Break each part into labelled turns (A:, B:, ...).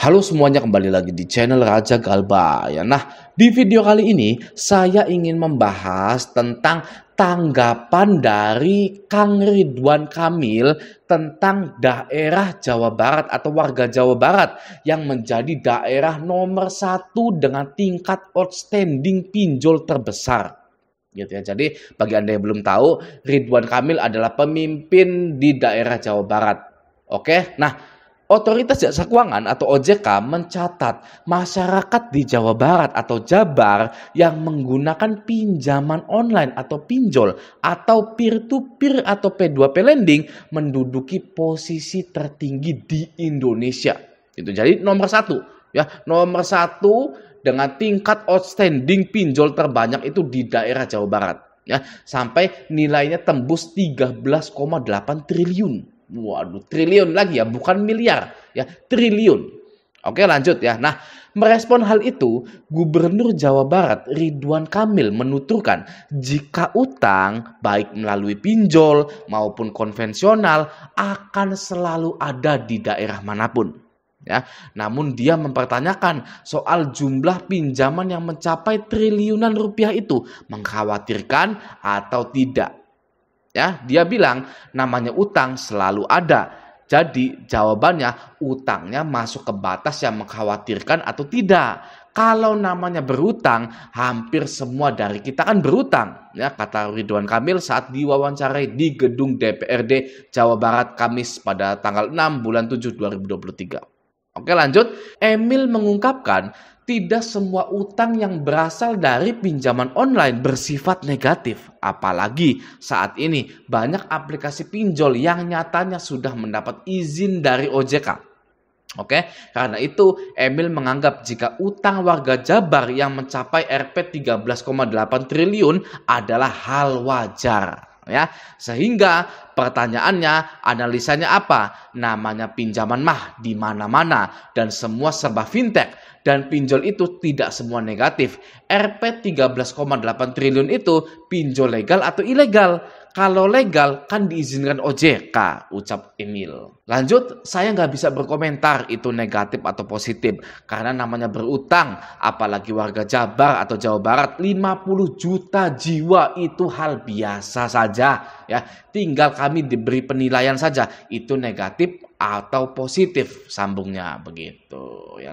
A: Halo semuanya, kembali lagi di channel Raja Galba ya. Nah, di video kali ini saya ingin membahas tentang tanggapan dari Kang Ridwan Kamil tentang daerah Jawa Barat atau warga Jawa Barat yang menjadi daerah nomor 1 dengan tingkat outstanding pinjol terbesar. Gitu ya. Jadi bagi Anda yang belum tahu, Ridwan Kamil adalah pemimpin di daerah Jawa Barat. Oke, nah, Otoritas Jasa Keuangan atau OJK mencatat masyarakat di Jawa Barat atau Jabar yang menggunakan pinjaman online atau pinjol atau peer-to-peer atau P2P lending menduduki posisi tertinggi di Indonesia. Itu jadi nomor 1 ya, nomor 1 dengan tingkat outstanding pinjol terbanyak itu di daerah Jawa Barat ya, sampai nilainya tembus 13,8 triliun. Waduh, triliun lagi ya, bukan miliar ya, triliun. Oke, lanjut ya. Nah, merespon hal itu, Gubernur Jawa Barat Ridwan Kamil menuturkan jika utang baik melalui pinjol maupun konvensional akan selalu ada di daerah manapun. Ya, namun dia mempertanyakan soal jumlah pinjaman yang mencapai triliunan rupiah itu mengkhawatirkan atau tidak. Ya, dia bilang namanya utang selalu ada. Jadi jawabannya utangnya masuk ke batas yang mengkhawatirkan atau tidak. Kalau namanya berutang, hampir semua dari kita kan berutang. Ya, kata Ridwan Kamil saat diwawancarai di gedung DPRD Jawa Barat Kamis pada tanggal 6 bulan 7 2023. Oke, lanjut. Emil mengungkapkan tidak semua utang yang berasal dari pinjaman online bersifat negatif. Apalagi saat ini banyak aplikasi pinjol yang nyatanya sudah mendapat izin dari OJK. Oke, karena itu Emil menganggap jika utang warga Jabar yang mencapai Rp 13,8 triliun adalah hal wajar. Ya, sehingga pertanyaannya, analisanya apa? Namanya pinjaman mah di mana-mana dan semua serba fintech. Dan pinjol itu tidak semua negatif. Rp 13,8 triliun itu pinjol legal atau ilegal? Kalau legal kan diizinkan OJK, ucap Emil. Lanjut, saya nggak bisa berkomentar itu negatif atau positif. Karena namanya berutang, apalagi warga Jabar atau Jawa Barat, 50 juta jiwa itu hal biasa saja. Ya, tinggal kami diberi penilaian saja, itu negatif atau positif, sambungnya begitu. Ya,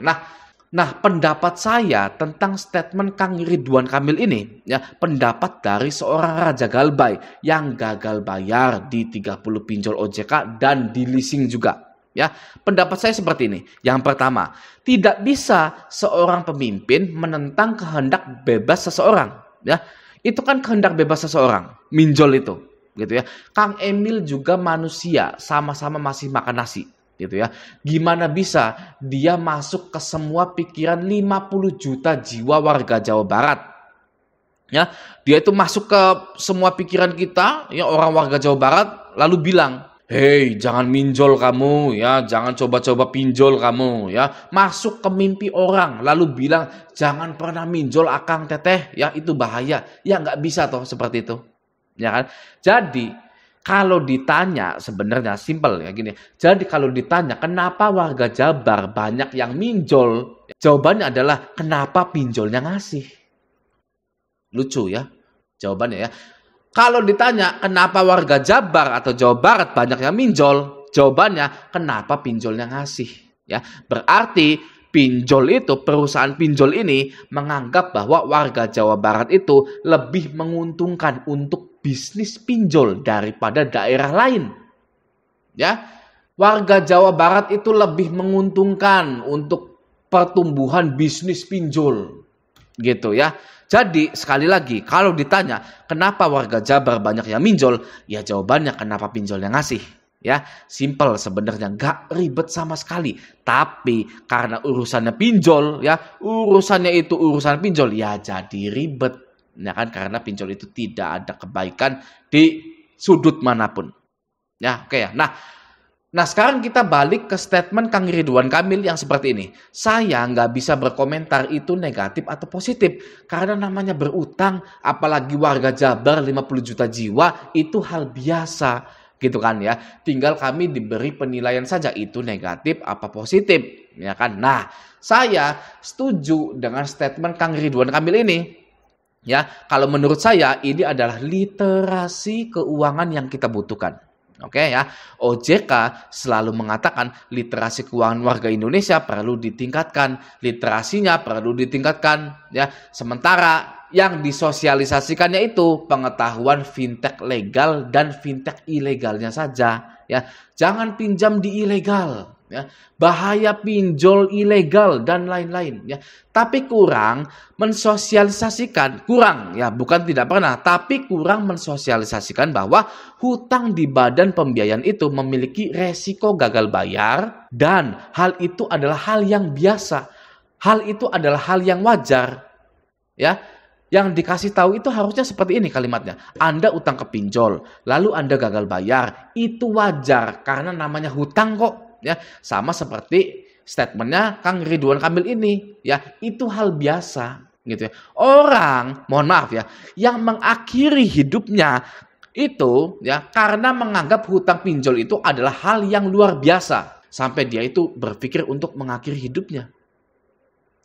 A: Nah, pendapat saya tentang statement Kang Ridwan Kamil ini, ya, pendapat dari seorang Raja Galbay yang gagal bayar di 30 pinjol OJK dan di leasing juga. Ya, pendapat saya seperti ini. Yang pertama, tidak bisa seorang pemimpin menentang kehendak bebas seseorang. Ya, itu kan kehendak bebas seseorang, minjol itu, gitu ya. Kang Emil juga manusia, sama-sama masih makan nasi. Gitu ya. Gimana bisa dia masuk ke semua pikiran 50 juta jiwa warga Jawa Barat? Ya, dia itu masuk ke semua pikiran kita, ya, orang warga Jawa Barat, lalu bilang, "Hei, jangan minjol kamu, ya, jangan coba-coba pinjol kamu, ya." Masuk ke mimpi orang, lalu bilang, "Jangan pernah minjol akang teteh, ya, itu bahaya." Ya, nggak bisa toh seperti itu. Ya kan? Jadi kalau ditanya, sebenarnya simpel ya gini. Jadi kalau ditanya kenapa warga Jabar banyak yang minjol, jawabannya adalah kenapa pinjolnya ngasih. Lucu ya jawabannya ya. Kalau ditanya kenapa warga Jabar atau Jawa Barat banyak yang minjol, jawabannya kenapa pinjolnya ngasih. Ya, berarti pinjol itu, perusahaan pinjol ini menganggap bahwa warga Jawa Barat itu lebih menguntungkan untuk bisnis pinjol daripada daerah lain. Ya, warga Jawa Barat itu lebih menguntungkan untuk pertumbuhan bisnis pinjol. Gitu ya. Jadi sekali lagi, kalau ditanya kenapa warga Jabar banyak yang minjol, ya jawabannya kenapa pinjolnya ngasih. Ya, simple sebenarnya, nggak ribet sama sekali. Tapi karena urusannya pinjol, ya, urusannya itu urusan pinjol, ya jadi ribet. Ya kan, karena pinjol itu tidak ada kebaikan di sudut manapun. Ya, oke ya. Nah, sekarang kita balik ke statement Kang Ridwan Kamil yang seperti ini. Saya nggak bisa berkomentar itu negatif atau positif. Karena namanya berutang, apalagi warga Jabar 50 juta jiwa, itu hal biasa. gitu kan ya. Tinggal kami diberi penilaian saja itu negatif apa positif, ya kan. Nah, saya setuju dengan statement Kang Ridwan Kamil ini. Ya, kalau menurut saya ini adalah literasi keuangan yang kita butuhkan. Oke ya, OJK selalu mengatakan literasi keuangan warga Indonesia perlu ditingkatkan, literasinya perlu ditingkatkan ya. Sementara yang disosialisasikannya itu pengetahuan fintech legal dan fintech ilegalnya saja ya. Jangan pinjam di ilegal ya. Bahaya pinjol ilegal dan lain-lain ya. Tapi kurang mensosialisasikan, kurang ya, bukan tidak pernah, tapi kurang mensosialisasikan bahwa hutang di badan pembiayaan itu memiliki resiko gagal bayar dan hal itu adalah hal yang biasa. Hal itu adalah hal yang wajar. Ya. Yang dikasih tahu itu harusnya seperti ini kalimatnya. Anda utang ke pinjol, lalu Anda gagal bayar, itu wajar karena namanya hutang kok. Ya, sama seperti statementnya Kang Ridwan Kamil ini, ya itu hal biasa, gitu ya. Orang, mohon maaf ya, yang mengakhiri hidupnya itu ya karena menganggap hutang pinjol itu adalah hal yang luar biasa sampai dia itu berpikir untuk mengakhiri hidupnya.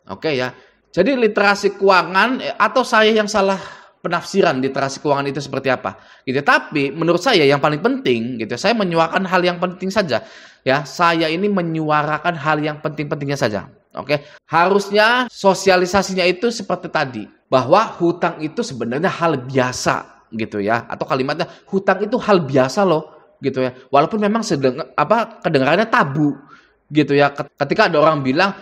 A: Oke ya, jadi literasi keuangan atau saya yang salah penafsiran literasi keuangan itu seperti apa gitu. Tapi menurut saya yang paling penting gitu, saya menyuarakan hal yang penting saja ya. Saya ini menyuarakan hal yang penting-pentingnya saja. Oke, harusnya sosialisasinya itu seperti tadi bahwa hutang itu sebenarnya hal biasa gitu ya, atau kalimatnya hutang itu hal biasa loh gitu ya. Walaupun memang kedengarannya tabu gitu ya. Ketika ada orang bilang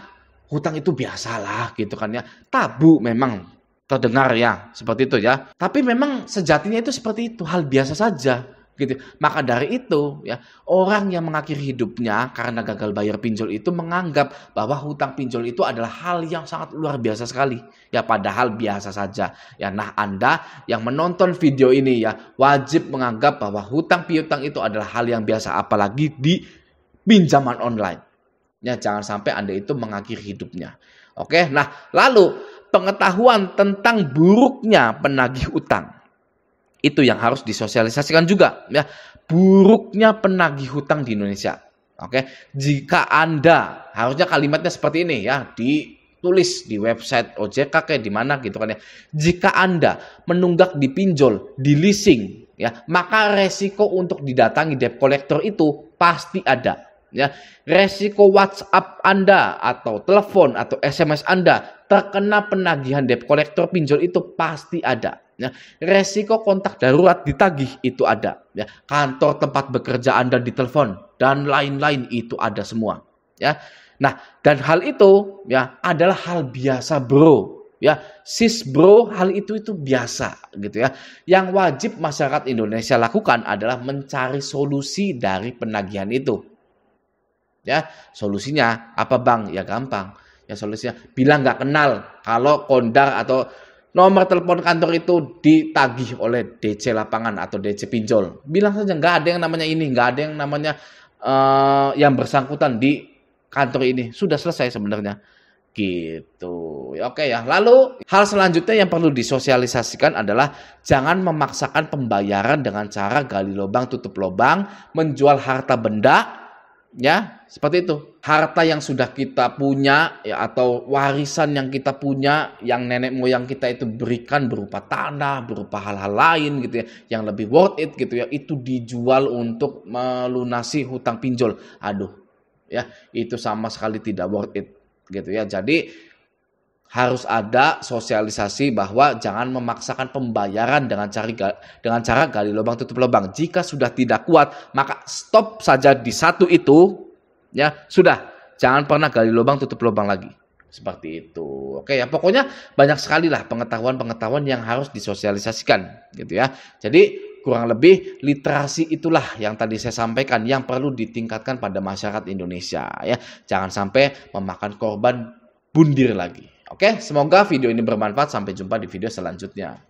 A: hutang itu biasalah gitu kan ya, tabu memang terdengar ya seperti itu ya, tapi memang sejatinya itu seperti itu, hal biasa saja gitu. Maka dari itu ya, orang yang mengakhiri hidupnya karena gagal bayar pinjol itu menganggap bahwa hutang pinjol itu adalah hal yang sangat luar biasa sekali ya, padahal biasa saja ya. Nah, Anda yang menonton video ini ya wajib menganggap bahwa hutang piutang itu adalah hal yang biasa, apalagi di pinjaman online ya. Jangan sampai Anda itu mengakhiri hidupnya. Oke, nah lalu pengetahuan tentang buruknya penagih utang itu yang harus disosialisasikan juga ya. Buruknya penagih hutang di Indonesia. Oke, jika Anda, harusnya kalimatnya seperti ini ya, ditulis di website OJK kayak di mana gitu kan ya. Jika Anda menunggak di pinjol, di leasing ya, maka resiko untuk didatangi debt collector itu pasti ada. Ya, resiko WhatsApp Anda atau telepon atau SMS Anda terkena penagihan debt collector pinjol itu pasti ada. Ya, resiko kontak darurat ditagih itu ada. Ya, kantor tempat bekerja Anda ditelepon dan lain-lain itu ada semua. Ya, nah dan hal itu ya adalah hal biasa bro. Ya, sis bro, hal itu biasa gitu ya. Yang wajib masyarakat Indonesia lakukan adalah mencari solusi dari penagihan itu. Ya, solusinya apa bang? Ya gampang. Ya solusinya bilang nggak kenal kalau kondar atau nomor telepon kantor itu ditagih oleh DC lapangan atau DC pinjol. Bilang saja nggak ada yang namanya ini, nggak ada yang namanya yang bersangkutan di kantor ini. Sudah selesai sebenarnya. Gitu. Oke ya. Lalu hal selanjutnya yang perlu disosialisasikan adalah jangan memaksakan pembayaran dengan cara gali lubang tutup lubang, menjual harta benda. Ya, seperti itu. Harta yang sudah kita punya ya, atau warisan yang kita punya, yang nenek moyang kita itu berikan berupa tanah, berupa hal-hal lain gitu ya, yang lebih worth it gitu ya, itu dijual untuk melunasi hutang pinjol. Aduh, ya, itu sama sekali tidak worth it gitu ya. Jadi harus ada sosialisasi bahwa jangan memaksakan pembayaran dengan cara gali lubang tutup lubang. Jika sudah tidak kuat, maka stop saja di satu itu, ya sudah, jangan pernah gali lubang tutup lubang lagi. Seperti itu. Oke ya, pokoknya banyak sekali lah pengetahuan-pengetahuan yang harus disosialisasikan, gitu ya. Jadi kurang lebih literasi itulah yang tadi saya sampaikan yang perlu ditingkatkan pada masyarakat Indonesia, ya. Jangan sampai memakan korban bundir lagi. Oke, semoga video ini bermanfaat. Sampai jumpa di video selanjutnya.